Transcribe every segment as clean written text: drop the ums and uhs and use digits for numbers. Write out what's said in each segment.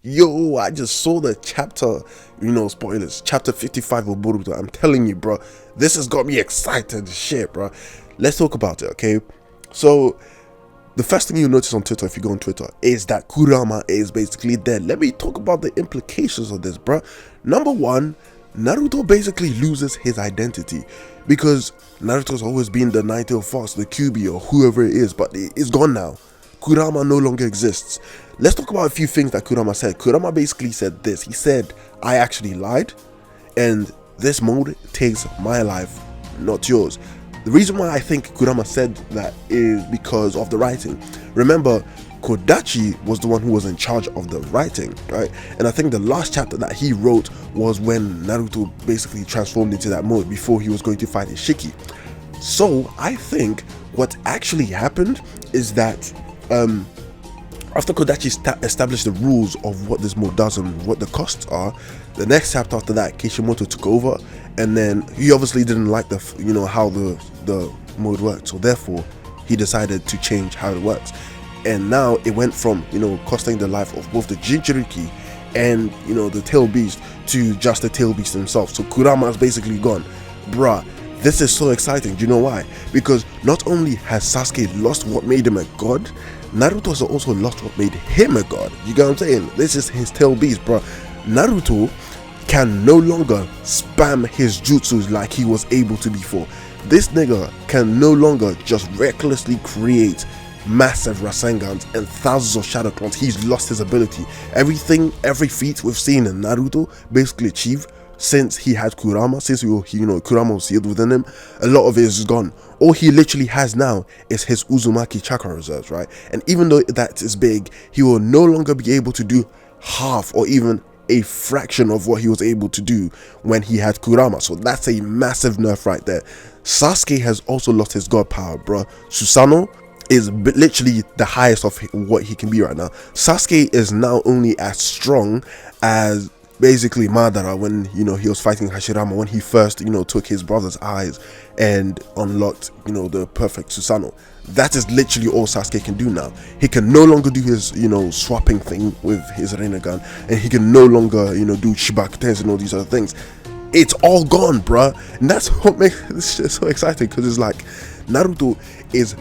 Yo, I just saw the chapter, spoilers, chapter 55 of Boruto. I'm telling you, bro, this has got me excited as shit, bro. Let's talk about it, okay? So, the first thing you notice on Twitter, if you go on Twitter, is that Kurama is basically dead. Let me talk about the implications of this, bro. Number one, Naruto basically loses his identity because Naruto's always been the Nine-Tailed Fox, the Kyuubi, or whoever it is, but it's gone now. Kurama no longer exists. Let's talk about a few things that Kurama said. Kurama basically said this. He said, I actually lied, and this mode takes my life, not yours. The reason why I think Kurama said that is because of the writing. Remember, Kodachi was the one who was in charge of the writing, right? And I think the last chapter that he wrote was when Naruto basically transformed into that mode before he was going to fight Isshiki. So I think what actually happened is that after Kodachi established the rules of what this mode does and what the costs are, the next chapter after that, Kishimoto took over, and then he obviously didn't like how the mode worked, so therefore he decided to change how it works. And now it went from costing the life of both the Jinchuriki and the Tail Beast to just the Tail Beast himself. So Kurama's basically gone, bruh. This is so exciting. Do you know why? Because not only has Sasuke lost what made him a god, Naruto has also lost what made him a god. You get what I'm saying? This is his Tail Beast, bro. Naruto can no longer spam his jutsus like he was able to before. This nigga can no longer just recklessly create massive Rasengans and thousands of Shadow Clones. He's lost his ability. Every feat we've seen in Naruto basically achieve since he had Kurama, since Kurama was sealed within him, a lot of it is gone. All he literally has now is his Uzumaki chakra reserves, right? And even though that is big, he will no longer be able to do half or even a fraction of what he was able to do when he had Kurama. So that's a massive nerf right there. Sasuke has also lost his god power, bro. Susanoo is literally the highest of what he can be right now. Sasuke is now only as strong as basically Madara when he was fighting Hashirama, when he first took his brother's eyes and unlocked the perfect Susanoo. That is literally all Sasuke can do now. He can no longer do his swapping thing with his Rinnegan, and he can no longer do Shibakutens and all these other things. It's all gone, bruh. And that's what makes this shit so exciting, because it's like Naruto is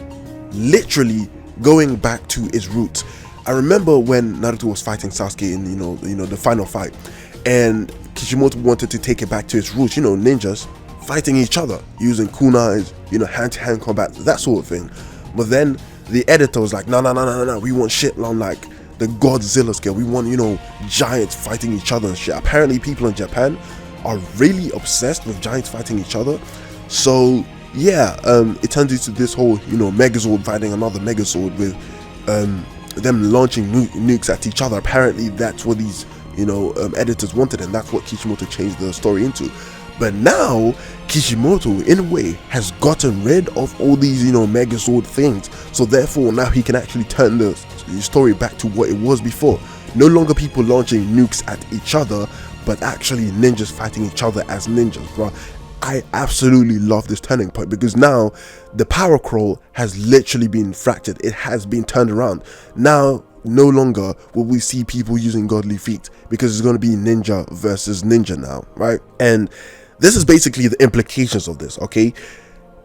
literally going back to his roots. I remember when Naruto was fighting Sasuke in the final fight, and Kishimoto wanted to take it back to its roots, ninjas fighting each other using kunais, hand-to-hand combat, that sort of thing. But then the editor was like, no, we want shit on like the Godzilla scale. We want giants fighting each other and shit. Apparently people in Japan are really obsessed with giants fighting each other. So yeah, it turns into this whole Megazord fighting another Megazord with them launching nukes at each other. Apparently that's what these editors wanted, and that's what Kishimoto changed the story into. But now Kishimoto in a way has gotten rid of all these Megazord things, so therefore now he can actually turn the story back to what it was before. No longer people launching nukes at each other, but actually ninjas fighting each other as ninjas, bro. I absolutely love this turning point, because now the power crawl has literally been fractured. It has been turned around. Now no longer will we see people using godly feet, because it's going to be ninja versus ninja now, right? And this is basically the implications of this, okay?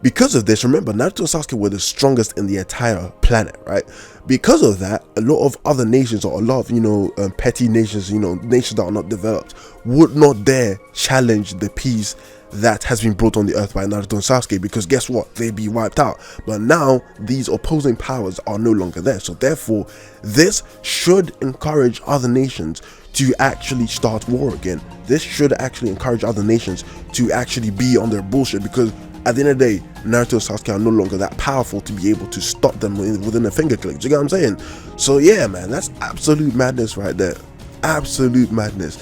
Because of this, remember, Naruto and Sasuke were the strongest in the entire planet, right? Because of that, a lot of other nations, or a lot of petty nations, nations that are not developed, would not dare challenge the peace that has been brought on the earth by Naruto and Sasuke, because guess what? They'd be wiped out. But now these opposing powers are no longer there, so therefore this should encourage other nations to actually start war again. This should actually encourage other nations to actually be on their bullshit, because at the end of the day, Naruto and Sasuke are no longer that powerful to be able to stop them within a finger click. Do you get what I'm saying? So yeah, man, that's absolute madness right there. Absolute madness.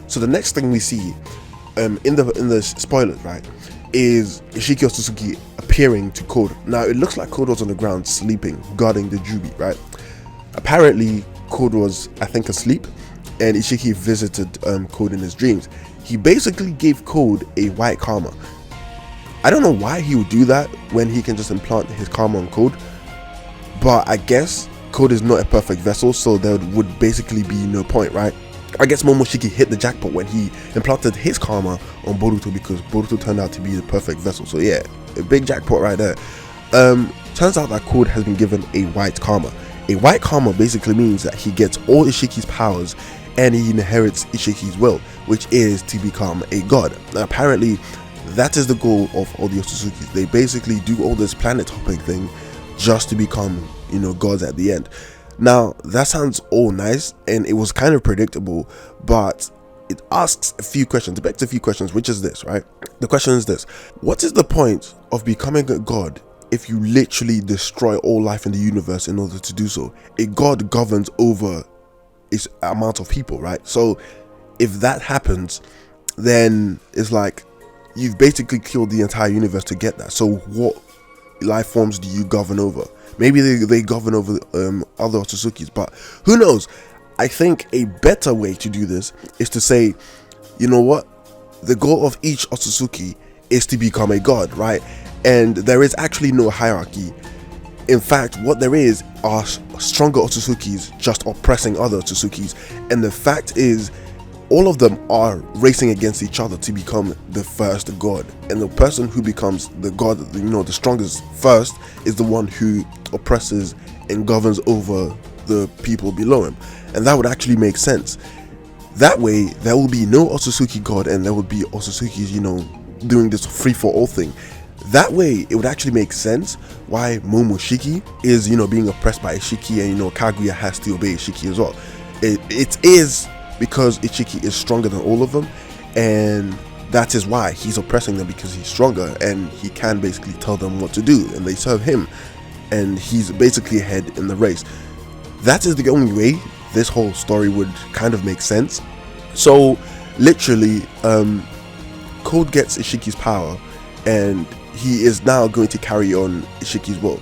So the next thing we see in the spoilers, right, is Isshiki Otsutsuki appearing to Code. Now it looks like Code was on the ground sleeping, guarding the Jubi, right? Apparently Code was, I think, asleep, and Isshiki visited Code in his dreams. He basically gave Code a white karma. I don't know why he would do that when he can just implant his karma on Code, but I guess Code is not a perfect vessel, so there would basically be no point, right? I guess Momoshiki hit the jackpot when he implanted his karma on Boruto, because Boruto turned out to be the perfect vessel. So yeah, a big jackpot right there. Turns out that Code has been given a white karma. A white karma basically means that he gets all Isshiki's powers and he inherits Isshiki's will, which is to become a god. Now, apparently that is the goal of all the Otsutsuki. They basically do all this planet hopping thing just to become, gods at the end. Now that sounds all nice and it was kind of predictable, but it asks a few questions, it begs a few questions, which is this, right? The question is this: what is the point of becoming a god if you literally destroy all life in the universe in order to do so? A god governs over its amount of people, right? So if that happens, then it's like you've basically killed the entire universe to get that. So what life forms do you govern over? Maybe they govern over other Otsutsukis, but who knows? I think a better way to do this is to say, you know what, the goal of each Otsutsuki is to become a god, right? And there is actually no hierarchy. In fact, what there is are stronger Otsutsukis just oppressing other Otsutsukis, and the fact is all of them are racing against each other to become the first god, and the person who becomes the god, the strongest first, is the one who oppresses and governs over the people below him. And that would actually make sense. That way there will be no Otsutsuki god, and there would be Otsutsukis doing this free for all thing. That way it would actually make sense why Momoshiki is being oppressed by Isshiki, and Kaguya has to obey Isshiki as well. It is because Isshiki is stronger than all of them, and that is why he's oppressing them, because he's stronger and he can basically tell them what to do, and they serve him, and he's basically ahead in the race. That is the only way this whole story would kind of make sense. So literally, Code gets Ishiki's power, and he is now going to carry on Ishiki's will.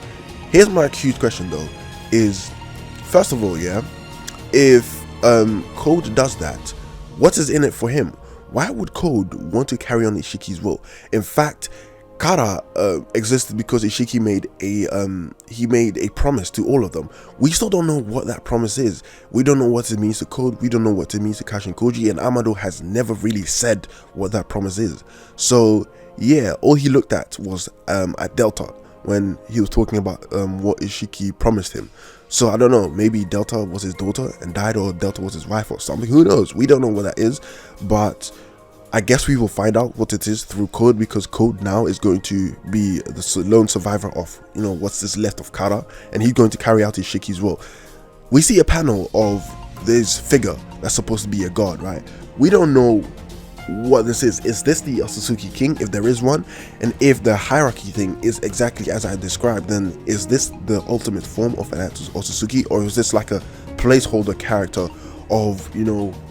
Here's my huge question though, is first of all, if Code does that, what is in it for him? Why would Code want to carry on Ishiki's will? In fact, Kara existed because Isshiki made a promise to all of them. We still don't know what that promise is. We don't know what it means to Code. We don't know what it means to Kashin Koji, and Amado has never really said what that promise is. So yeah, all he looked at was at Delta when he was talking about what Isshiki promised him. So I don't know, maybe Delta was his daughter and died, or Delta was his wife or something. Who knows? We don't know what that is, but I guess we will find out what it is through Code, because Code now is going to be the lone survivor of what's this left of Kara, and he's going to carry out Ishiki's will. We see a panel of this figure that's supposed to be a god, right? We don't know what this is. Is this the Otsutsuki king, if there is one? And if the hierarchy thing is exactly as I described, then is this the ultimate form of an Otsutsuki, or is this like a placeholder character of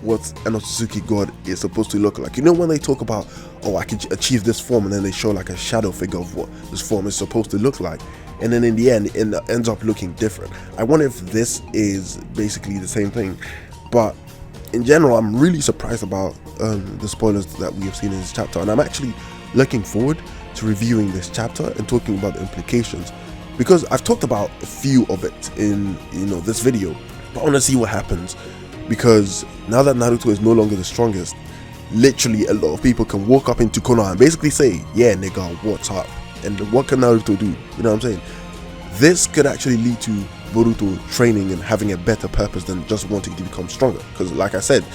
what an Otsutsuki god is supposed to look like? When they talk about, oh, I can achieve this form, and then they show like a shadow figure of what this form is supposed to look like, and then in the end it ends up looking different. I wonder if this is basically the same thing. But in general, I'm really surprised about the spoilers that we have seen in this chapter, and I'm actually looking forward to reviewing this chapter and talking about the implications, because I've talked about a few of it in this video, but I want to see what happens. Because now that Naruto is no longer the strongest, literally a lot of people can walk up into Konoha and basically say, yeah nigga, what's up? And what can Naruto do? You know what I'm saying? This could actually lead to Boruto training and having a better purpose than just wanting to become stronger. Because like I said,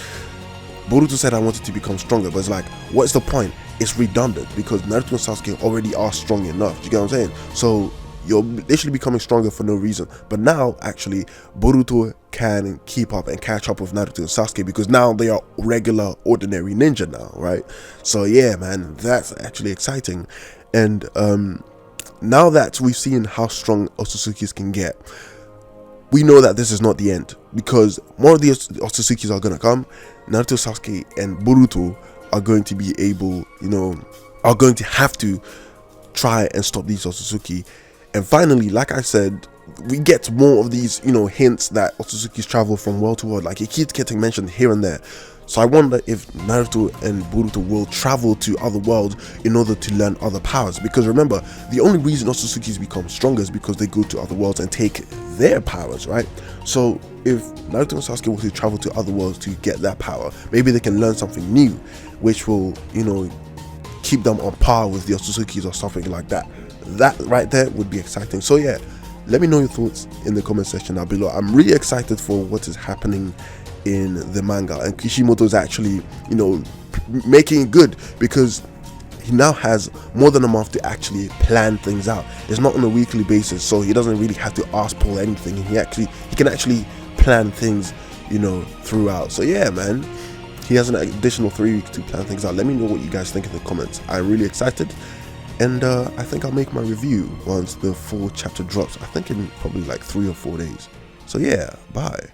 Boruto said I wanted to become stronger, but it's like, what's the point? It's redundant, because Naruto and Sasuke already are strong enough. Do you get what I'm saying? So you're literally becoming stronger for no reason. But now actually Boruto can keep up and catch up with Naruto and Sasuke, because now they are regular ordinary ninja now, right? So yeah man, that's actually exciting. And now that we've seen how strong Otsutsukis can get, we know that this is not the end, because more of the Otsutsukis are gonna come. Naruto, Sasuke and Boruto are going to be able, are going to have to try and stop these Otsutsuki. And finally, like I said, we get more of these, hints that Otsutsukis travel from world to world. Like, it keeps getting mentioned here and there. So I wonder if Naruto and Boruto will travel to other worlds in order to learn other powers. Because remember, the only reason Otsutsuki's become stronger is because they go to other worlds and take their powers, right? So if Naruto and Sasuke were to travel to other worlds to get that power, maybe they can learn something new, which will, you know, keep them on par with the Otsutsukis or something like that. That right there would be exciting. So yeah, let me know your thoughts in the comment section down below. I'm really excited for what is happening in the manga, and Kishimoto is actually, you know, making it good, because he now has more than a month to actually plan things out. It's not on a weekly basis, so he doesn't really have to ask Paul anything. He can actually plan things, you know, throughout. So yeah, man, he has an additional 3 weeks to plan things out. Let me know what you guys think in the comments. I'm really excited, and I think I'll make my review once the full chapter drops. I think in probably like 3 or 4 days. So yeah, bye.